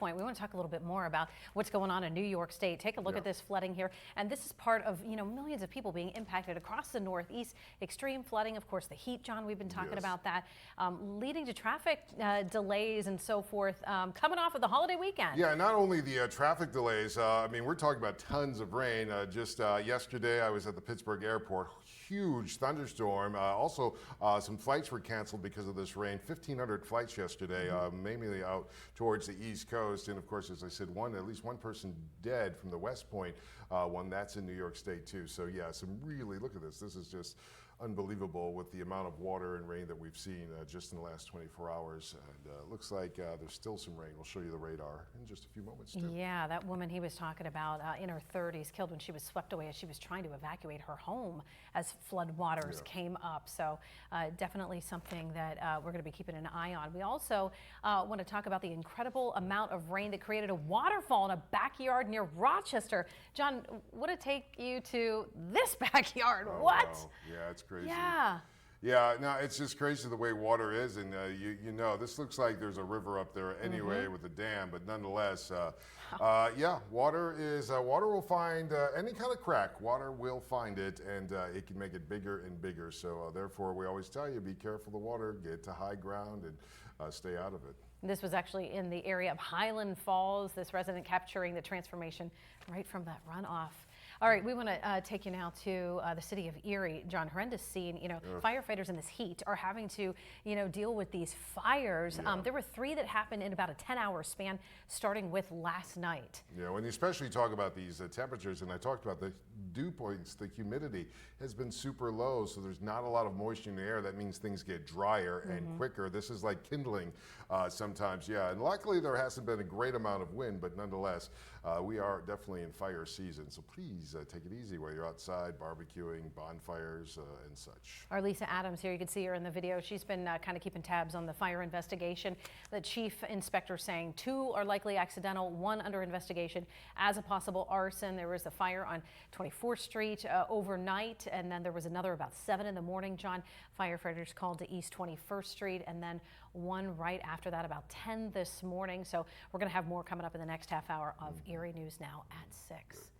We want to talk a little bit more about what's going on in New York State. Take a look at this flooding here, and this is part of millions of people being impacted across the Northeast. Extreme flooding, of course, the heat, John. We've been talking about that, leading to traffic delays and so forth. Coming off of the holiday weekend. Yeah, not only the traffic delays. I mean, we're talking about tons of rain. Just yesterday, I was at the Pittsburgh airport. Huge thunderstorm. Also, some flights were canceled because of this rain. 1,500 flights yesterday, mainly out towards the East Coast. And of course, as I said, at least one person dead from the West Point one. That's in New York State too. So yeah, look at this. This is just unbelievable with the amount of water and rain that we've seen just in the last 24 hours. And looks like there's still some rain. We'll show you the radar in just a few moments too. Yeah, that woman he was talking about in her 30s killed when she was swept away as she was trying to evacuate her home as flood waters came up. So definitely something that we're going to be keeping an eye on. We also want to talk about the incredible amount of rain that created a waterfall in a backyard near Rochester. John, would it take you to this backyard? Oh, what? Wow. Yeah, it's crazy. Yeah. Yeah, no, it's just crazy the way water is, and this looks like there's a river up there anyway with a dam, but nonetheless, yeah, water will find any kind of crack. Water will find it, and it can make it bigger and bigger. So therefore, we always tell you, be careful of the water, get to high ground, and stay out of it. This was actually in the area of Highland Falls. This resident capturing the transformation right from that runoff. All right, we want to take you now to the city of Erie. John, horrendous scene. Firefighters in this heat are having to, deal with these fires. There were 3 that happened in about a 10-hour span, starting with last night. Yeah, when you especially talk about these temperatures, and I talked about the dew points, the humidity has been super low, so there's not a lot of moisture in the air. That means things get drier and quicker. This is like kindling sometimes, yeah. And luckily there hasn't been a great amount of wind, but nonetheless, we are definitely in fire season. So please take it easy while you're outside barbecuing, bonfires, and such. Our Lisa Adams here, you can see her in the video. She's been kind of keeping tabs on the fire investigation. The chief inspector saying 2 are likely accidental, 1 under investigation as a possible arson. There was a fire on 24th Street overnight, and then there was another about 7 in the morning. John, firefighters called to East 21st Street, and then 1 right after that about 10 this morning. So we're going to have more coming up in the next half hour of Erie News Now at 6.